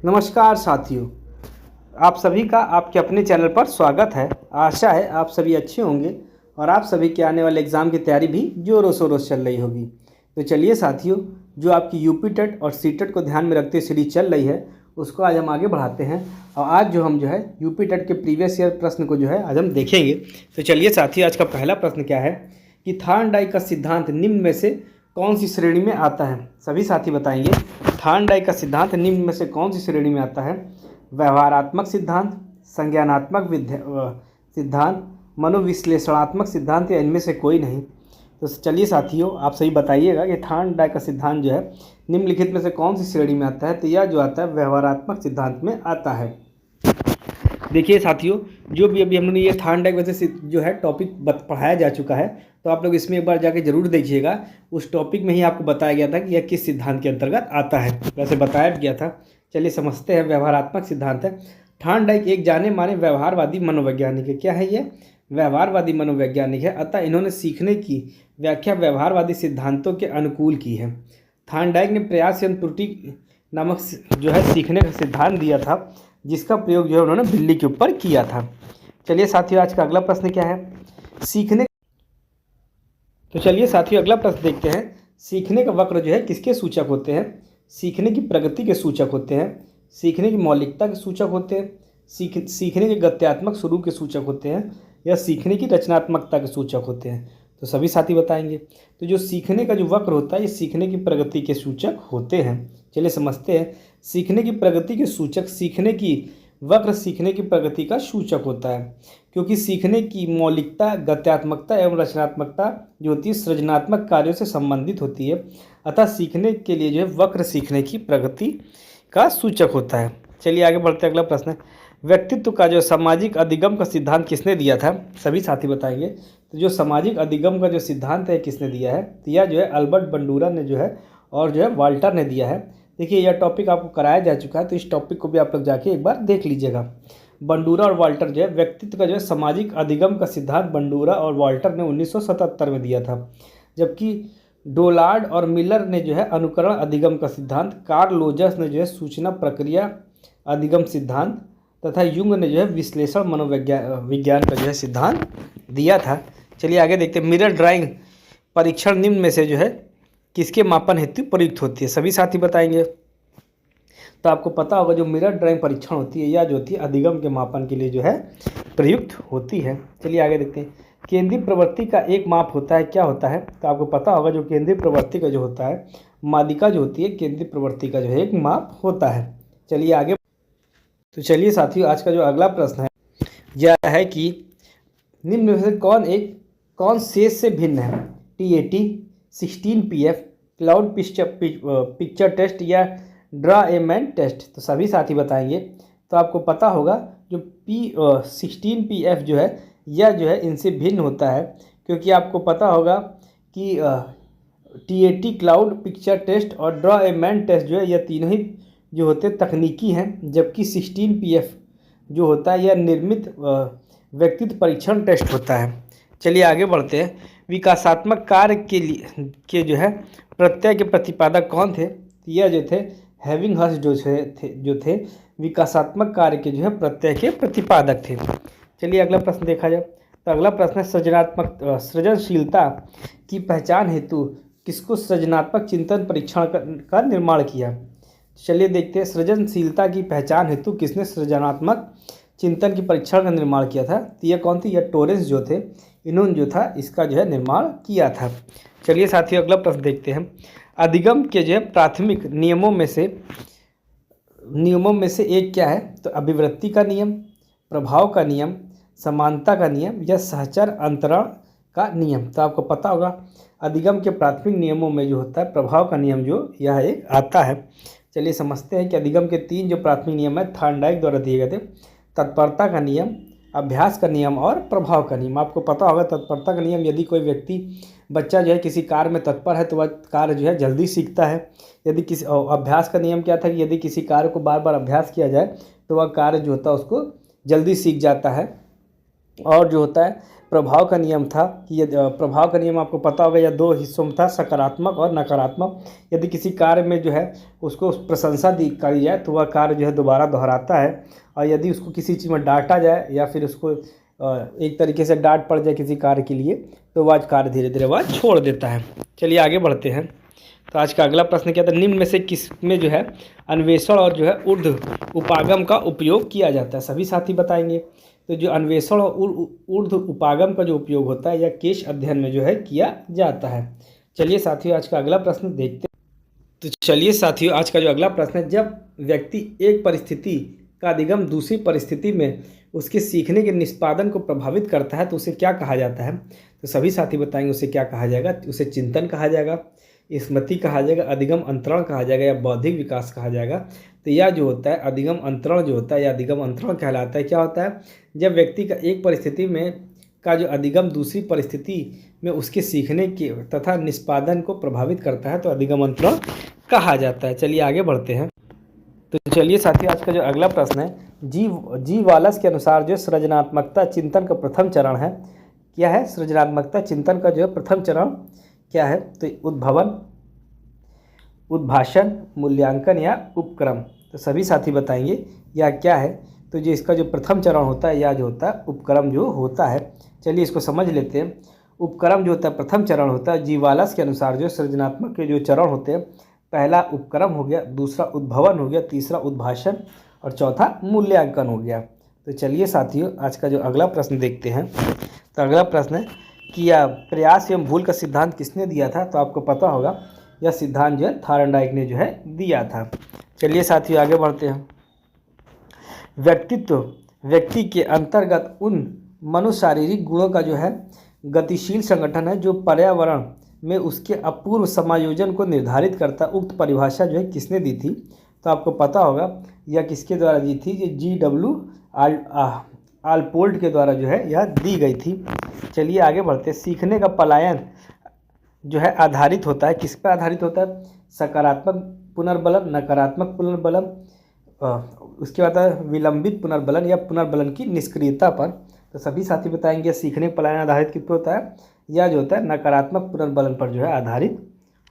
नमस्कार साथियों, आप सभी का आपके अपने चैनल पर स्वागत है। आशा है आप सभी अच्छे होंगे और आप सभी के आने वाले एग्ज़ाम की तैयारी भी जोरों शोरों से चल रही होगी। तो चलिए साथियों, जो आपकी यूपी टेट और सी टेट को ध्यान में रखते सीरीज चल रही है उसको आज हम आगे बढ़ाते हैं। और आज जो हम यूपी टेट के प्रीवियस ईयर प्रश्न को आज हम देखेंगे। तो चलिए साथियों, आज का पहला प्रश्न क्या है कि थार्नडाइक का सिद्धांत निम्न में से कौन सी श्रेणी में आता है। सभी साथी बताएंगे थार्नडाइक का सिद्धांत निम्न में से कौन सी श्रेणी में आता है। व्यवहारात्मक सिद्धांत, संज्ञानात्मक सिद्धांत, मनोविश्लेषणात्मक सिद्धांत या इनमें से कोई नहीं। तो चलिए साथियों, आप सही बताइएगा कि थार्नडाइक का सिद्धांत निम्नलिखित में से कौन सी श्रेणी में आता है। तो यह जो आता है व्यवहारात्मक सिद्धांत में आता है। देखिए साथियों, जो भी अभी हमने ये थार्नडाइक वजह से टॉपिक पढ़ाया जा चुका है, तो आप लोग इसमें एक बार जाके जरूर देखिएगा। उस टॉपिक में ही आपको बताया गया था कि यह किस सिद्धांत के अंतर्गत आता है, वैसे बताया गया था। चलिए समझते हैं। व्यवहारात्मक सिद्धांत है। थार्नडाइक एक जाने माने व्यवहारवादी मनोवैज्ञानिक है। क्या है ये? व्यवहारवादी मनोवैज्ञानिक है। अतः इन्होंने सीखने की व्याख्या व्यवहारवादी सिद्धांतों के अनुकूल की है। थार्नडाइक ने प्रयास एवं त्रुटि नामक सीखने का सिद्धांत दिया था, जिसका प्रयोग उन्होंने बिल्ली के ऊपर किया था। चलिए साथियों, आज का अगला प्रश्न क्या है? सीखने। तो चलिए साथियों, अगला प्रश्न देखते हैं। सीखने का वक्र किसके सूचक होते हैं? सीखने की प्रगति के सूचक होते हैं, सीखने की मौलिकता के सूचक होते हैं, सीखने के गत्यात्मक स्वरूप के सूचक होते हैं, या सीखने की रचनात्मकता के सूचक होते हैं। तो सभी साथी बताएंगे। तो जो सीखने का जो वक्र होता है ये सीखने की प्रगति के सूचक होते हैं। चलिए समझते हैं। सीखने की प्रगति के सूचक, सीखने की वक्र सीखने की प्रगति का सूचक होता है, क्योंकि सीखने की मौलिकता, गत्यात्मकता एवं रचनात्मकता जो होती है सृजनात्मक कार्यों से संबंधित होती है। अतः सीखने के लिए वक्र सीखने की प्रगति का सूचक होता है। चलिए आगे बढ़ते हैं। अगला प्रश्न है, व्यक्तित्व का सामाजिक अधिगम का सिद्धांत किसने दिया था? सभी साथी बताएंगे। तो जो सामाजिक अधिगम का सिद्धांत है किसने दिया है? तो यह अल्बर्ट बंडूरा ने और वाल्टर ने दिया है। देखिए यह टॉपिक आपको कराया जा चुका है, तो इस टॉपिक को भी आप लोग जाके एक बार देख लीजिएगा। बंडूरा और वाल्टर व्यक्तित्व का सामाजिक अधिगम का सिद्धांत बंडूरा और वाल्टर ने 1977 में दिया था, जबकि डोलार्ड और मिलर ने अनुकरण अधिगम का सिद्धांत, कार्ल लोजर्स ने सूचना प्रक्रिया अधिगम सिद्धांत तथा युंग ने विश्लेषण मनोविज्ञान का सिद्धांत दिया था। चलिए आगे देखते हैं। मिरर ड्राइंग परीक्षण निम्न में से किसके मापन हेतु प्रयुक्त होती है? सभी साथी बताएंगे। तो आपको पता होगा जो मिरर ड्राइंग परीक्षण होती है यह होती है अधिगम के मापन के लिए प्रयुक्त होती है। चलिए आगे देखते हैं। केंद्रीय प्रवृत्ति का एक माप होता है। क्या होता है? तो आपको पता होगा जो केंद्रीय प्रवृत्ति का होता है, मादिका होती है, केंद्रीय प्रवृत्ति का एक माप होता है। चलिए आगे। तो चलिए साथियों, आज का जो अगला प्रश्न है यह है कि निम्न में से कौन शेष से भिन्न है? TAT, 16PF, cloud picture test या ड्रा ए मैन टेस्ट। तो सभी साथी बताएंगे। तो आपको पता होगा जो 16PF यह इनसे भिन्न होता है, क्योंकि आपको पता होगा कि TAT, क्लाउड पिक्चर टेस्ट और ड्रा ए मैन टेस्ट यह तीनों ही होते तकनीकी हैं, जबकि 16PF होता है यह निर्मित व्यक्तित्व परीक्षण टेस्ट होता है। चलिए आगे बढ़ते हैं। विकासात्मक कार्य के प्रत्यय के प्रतिपादक कौन थे? यह थे हेविंगहर्स्ट जो थे विकासात्मक कार्य के प्रत्यय के प्रतिपादक थे। चलिए अगला प्रश्न देखा जाए। तो अगला प्रश्न है सृजनशीलता की पहचान हेतु किसको सृजनात्मक चिंतन परीक्षण का निर्माण किया? चलिए देखते हैं। सृजनशीलता की पहचान हेतु किसने सृजनात्मक चिंतन की परीक्षण का निर्माण किया था? तो यह कौन थी? यह टोरेंस थे। इन्होंने इसका निर्माण किया था। चलिए साथियों, अगला प्रश्न देखते हैं। अधिगम के प्राथमिक नियमों में से एक क्या है? तो अभिवृत्ति का नियम, प्रभाव का नियम, समानता का नियम या सहचर अंतरण का नियम। तो आपको पता होगा अधिगम के प्राथमिक नियमों में होता है प्रभाव का नियम यह एक आता है। चलिए समझते हैं कि अधिगम के 3 प्राथमिक नियम है थार्नडाइक द्वारा दिए गए थे। तत्परता का नियम, अभ्यास का नियम और प्रभाव का नियम। आपको पता होगा तत्परता का नियम, यदि कोई बच्चा किसी कार्य में तत्पर है तो वह कार्य जल्दी सीखता है। यदि किसी अभ्यास का नियम क्या था कि यदि किसी कार्य को बार बार अभ्यास किया जाए तो वह कार्य होता है उसको जल्दी सीख जाता है। और जो होता है प्रभाव का नियम था कि यदि प्रभाव का नियम आपको पता होगा, या दो हिस्सों में था, सकारात्मक और नकारात्मक। यदि किसी कार्य में जो है उसको प्रशंसा दी करी जाए तो वह कार्य जो है दोबारा दोहराता है, और यदि उसको किसी चीज़ में डांटा जाए या फिर उसको एक तरीके से डांट पड़ जाए किसी कार्य के लिए, तो वह कार्य धीरे धीरे वह छोड़ देता है। चलिए आगे बढ़ते हैं। तो आज का अगला प्रश्न क्या था, निम्न में से किस में जो है अन्वेषण और जो है ऊर्ध्व उपागम का उपयोग किया जाता है? सभी साथी बताएंगे। तो जो अन्वेषण और ऊर्ध्व उपागम का जो उपयोग होता है या केश अध्ययन में जो है किया जाता है। चलिए साथियों आज का अगला प्रश्न देखते हैं। तो चलिए साथियों आज का जो अगला प्रश्न है, जब व्यक्ति एक परिस्थिति का अधिगम दूसरी परिस्थिति में उसके सीखने के निष्पादन को प्रभावित करता है तो उसे क्या कहा जाता है? तो सभी साथी बताएंगे उसे क्या कहा जाएगा। उसे चिंतन कहा जाएगा, स्मृति कहा जाएगा, अधिगम अंतरण कहा जाएगा, या बौद्धिक विकास कहा जाएगा। तो यह जो होता है अधिगम अंतरण जो होता है या अधिगम अंतरण कहलाता है। क्या होता है, जब व्यक्ति का एक परिस्थिति में का जो अधिगम दूसरी परिस्थिति में उसके सीखने के तथा निष्पादन को प्रभावित करता है तो अधिगम अंतरण कहा जाता है। चलिए आगे बढ़ते हैं। तो चलिए साथियों आज का जो अगला प्रश्न है, जी वालस के अनुसार जो सृजनात्मकता चिंतन का प्रथम चरण है, क्या है? सृजनात्मकता चिंतन का जो है प्रथम चरण क्या है? तो उद्भवन, उद्भाषण, मूल्यांकन या उपक्रम। तो सभी साथी बताएंगे या क्या है। तो जो इसका जो प्रथम चरण होता है या जो होता है उपक्रम जो होता है। चलिए इसको समझ लेते हैं। उपक्रम जो होता है प्रथम चरण होता है। जीवालस के अनुसार जो सृजनात्मक के जो चरण होते हैं, पहला उपक्रम हो गया, दूसरा उद्भवन हो गया, तीसरा उद्भाषण और चौथा मूल्यांकन हो गया। तो चलिए साथियों आज का जो अगला प्रश्न देखते हैं। तो अगला प्रश्न है कि यह प्रयास एवं भूल का सिद्धांत किसने दिया था? तो आपको पता होगा यह सिद्धांत जो है थार्नडाइक ने जो है दिया था। चलिए साथियों आगे बढ़ते हैं। व्यक्तित्व व्यक्ति के अंतर्गत उन मनोशारीरिक गुणों का जो है गतिशील संगठन है जो पर्यावरण में उसके अपूर्व समायोजन को निर्धारित करता। उक्त परिभाषा जो है किसने दी थी? तो आपको पता होगा यह किसके द्वारा दी थी? ये G.W. आलपोर्ट के द्वारा जो है यह दी गई थी। चलिए आगे बढ़ते हैं। सीखने का पलायन जो है आधारित होता है, किस पर आधारित होता है? सकारात्मक पुनर्बलन, नकारात्मक पुनर्बलन, उसके बाद है विलंबित पुनर्बलन या पुनर्बलन की निष्क्रियता पर। तो सभी साथी बताएंगे सीखने पलायन आधारित किस पर होता है? या जो होता है नकारात्मक पुनर्बलन पर जो है आधारित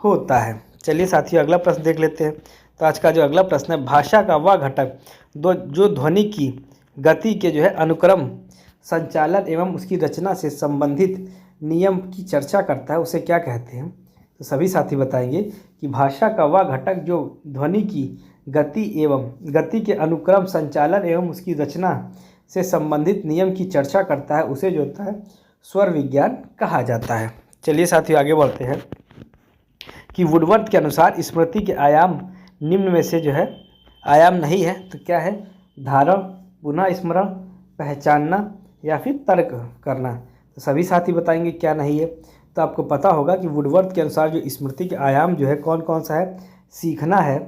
होता है। चलिए साथियों अगला प्रश्न देख लेते हैं। तो आज का जो अगला प्रश्न है, भाषा का वह घटक जो ध्वनि की गति के जो है अनुक्रम, संचालन एवं उसकी रचना से संबंधित नियम की चर्चा करता है उसे क्या कहते हैं? तो सभी साथी बताएंगे कि भाषा का वह घटक जो ध्वनि की गति के अनुक्रम, संचालन एवं उसकी रचना से संबंधित नियम की चर्चा करता है उसे जो होता है स्वर विज्ञान कहा जाता है। चलिए साथियों आगे बढ़ते हैं कि वुडवर्थ के अनुसार स्मृति के आयाम निम्न में से जो है आयाम नहीं है। तो क्या है? धारण, पुनः स्मरण, पहचानना या फिर तर्क करना। तो सभी साथी बताएंगे क्या नहीं है। तो आपको पता होगा कि वुडवर्थ के अनुसार जो स्मृति के आयाम जो है कौन कौन सा है? सीखना है,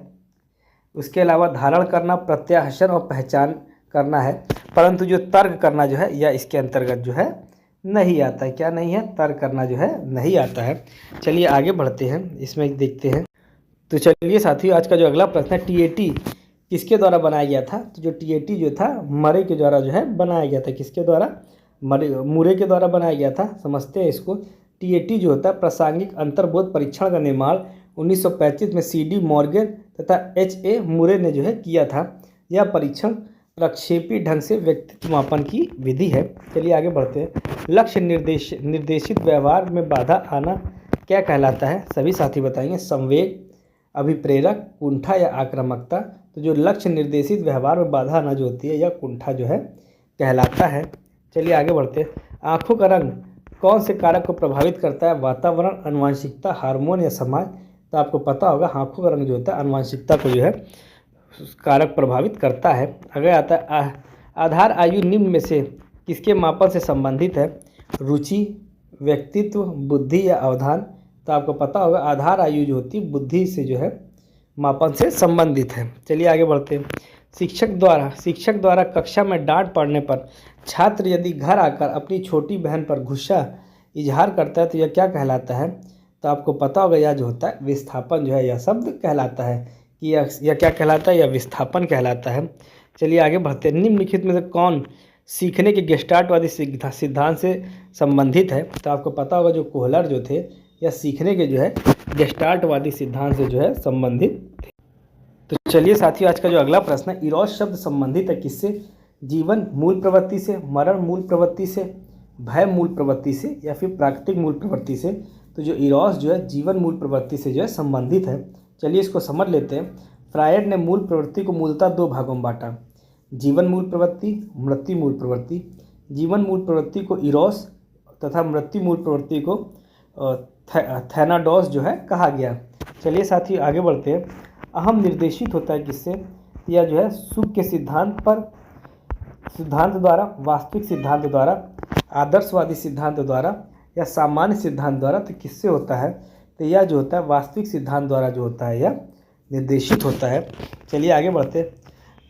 उसके अलावा धारण करना, प्रत्याहसन और पहचान करना है। परंतु जो तर्क करना जो है यह इसके अंतर्गत जो है नहीं आता है। क्या नहीं है? तर्क करना जो है नहीं आता है। चलिए आगे बढ़ते हैं, इसमें देखते हैं। तो चलिए साथियों आज का जो अगला प्रश्न है, TAT किसके द्वारा बनाया गया था? तो जो TAT जो था मरे के द्वारा जो है बनाया गया था। किसके द्वारा? मुरे के द्वारा बनाया गया था। समझते हैं इसको। TAT जो होता है प्रासंगिक अंतर्बोध परीक्षण का निर्माण 1935 में CD मॉर्गन तथा HA मुरे ने जो है किया था। यह परीक्षण प्रक्षेपी ढंग से व्यक्तित्व मापन की विधि है। चलिए आगे बढ़ते हैं। लक्ष्य निर्देशित व्यवहार में बाधा आना क्या कहलाता है? सभी साथी बताएंगे। संवेग, अभिप्रेरक, कुंठा या आक्रामकता। तो जो लक्ष्य निर्देशित व्यवहार में बाधा आना जो होती है यह कुंठा जो है कहलाता है। चलिए आगे बढ़ते हैं। आँखों का रंग कौन से कारक को प्रभावित करता है? वातावरण, आनुवंशिकता, हार्मोन या समाज। तो आपको पता होगा आँखों का रंग जो होता है आनुवंशिकता को जो है कारक प्रभावित करता है। अगर आता है आधार आयु निम्न में से किसके मापन से संबंधित है? रुचि, व्यक्तित्व, बुद्धि या अवधान। तो आपको पता होगा आधार आयु जो होती है बुद्धि से जो है मापन से संबंधित है। चलिए आगे बढ़ते हैं। शिक्षक द्वारा कक्षा में डांट पड़ने पर छात्र यदि घर आकर अपनी छोटी बहन पर गुस्सा इजहार करता है तो यह क्या कहलाता है? तो आपको पता होगा यह जो होता है विस्थापन जो है यह शब्द कहलाता है कि यह क्या कहलाता है? यह विस्थापन कहलाता है। चलिए आगे बढ़ते हैं। निम्नलिखित में से कौन सीखने के गेस्टार्टवादी सिद्धांत से संबंधित है। तो आपको पता होगा जो कोहलर जो थे या सीखने के जो है गेस्टार्टवादी सिद्धांत से जो है संबंधित थे। तो चलिए साथियों, आज का जो अगला प्रश्न है, इरोस शब्द संबंधित है किससे? जीवन मूल प्रवृत्ति से, मरण मूल प्रवृत्ति से, भय मूल प्रवृत्ति से या फिर प्राकृतिक मूल प्रवृत्ति से? तो जो इरोस जो है जीवन मूल प्रवृत्ति से जो है संबंधित है। चलिए इसको समझ लेते हैं। फ्रायड ने मूल प्रवृत्ति को मूलतः दो भागों में बांटा, जीवन मूल प्रवृत्ति, मृत्यु मूल प्रवृत्ति। जीवन मूल प्रवृत्ति को इरोस तथा मृत्यु मूल प्रवृत्ति को थैनाडोस जो है कहा गया। चलिए साथियों आगे बढ़ते हैं। अहम निर्देशित होता है किससे? यह जो है सुख के सिद्धांत द्वारा, वास्तविक सिद्धांत द्वारा, आदर्शवादी सिद्धांत द्वारा या सामान्य सिद्धांत द्वारा। तो किससे होता है? तो यह जो होता है वास्तविक सिद्धांत द्वारा जो होता है यह निर्देशित होता है। चलिए आगे बढ़ते हैं।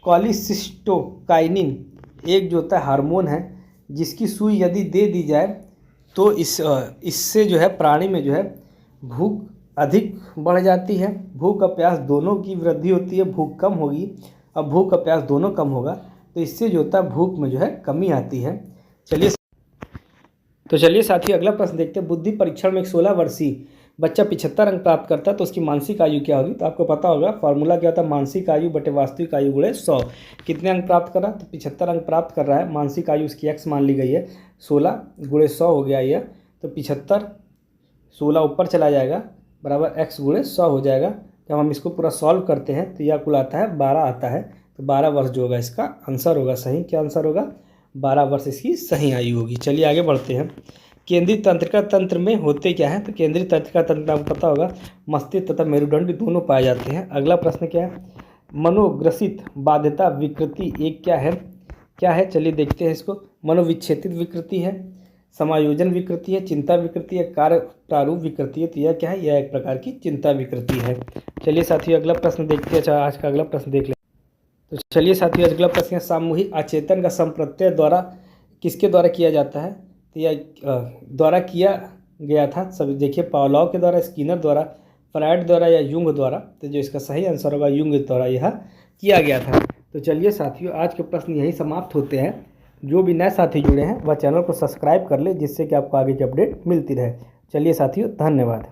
कॉलिसिस्टोकाइनिन एक जो होता है हार्मोन है जिसकी सुई यदि दे दी जाए तो इससे जो है प्राणी में जो है भूख अधिक बढ़ जाती है, भूख और प्यास दोनों की वृद्धि होती है। भूख कम होगी और भूख और प्यास दोनों कम होगा तो इससे जो होता है भूख में जो है कमी आती है। चलिए साथियों अगला प्रश्न देखते हैं। बुद्धि परीक्षण में एक 16 वर्षीय बच्चा 75 अंक प्राप्त करता है तो उसकी मानसिक आयु क्या होगी? तो आपको पता होगा फॉर्मूला क्या होता है, मानसिक आयु बटे वास्तविक आयु गुणे 100। कितने अंक प्राप्त कर रहा है? तो 75 अंक प्राप्त कर रहा है। मानसिक आयु उसकी x मान ली गई है, 16 गुणे 100 हो गया यह। तो 75, 16 ऊपर चला जाएगा बराबर x गुणे 100 हो जाएगा। जब हम इसको पूरा सॉल्व करते हैं तो यह कुल आता है 12 आता है। तो 12 वर्ष जो होगा इसका आंसर होगा सही। क्या आंसर होगा? 12 वर्ष इसकी सही आयु होगी। चलिए आगे बढ़ते हैं। केंद्रीय तंत्रिका तंत्र में होते क्या है? तो केंद्रीय तंत्रिका तंत्र आपको पता होगा मस्तिष्क तथा मेरुदंड दोनों पाए जाते हैं। अगला प्रश्न क्या है? मनोग्रसित बाध्यता विकृति एक क्या है? चलिए देखते हैं इसको। मनोविच्छेदित विकृति है, समायोजन विकृति है, चिंता विकृति है, कार्य प्रारूप विकृति है। तो यह क्या है? यह एक प्रकार की चिंता विकृति है। चलिए साथियों अगला प्रश्न देखते हैं। आज का अगला प्रश्न देख लें। तो चलिए साथियों अगला प्रश्न है, सामूहिक अचेतन का संप्रत्यय द्वारा किसके द्वारा किया जाता है? तो यह द्वारा किया गया था सब देखिए, पावलोव के द्वारा, स्किनर द्वारा, फ्रायड द्वारा या युंग द्वारा। तो जो इसका सही आंसर होगा युंग द्वारा यह किया गया था। तो चलिए साथियों आज के प्रश्न यही समाप्त होते हैं। जो भी नए साथी जुड़े हैं वह चैनल को सब्सक्राइब कर ले जिससे कि आपको आगे की अपडेट मिलती रहे। चलिए साथियों धन्यवाद।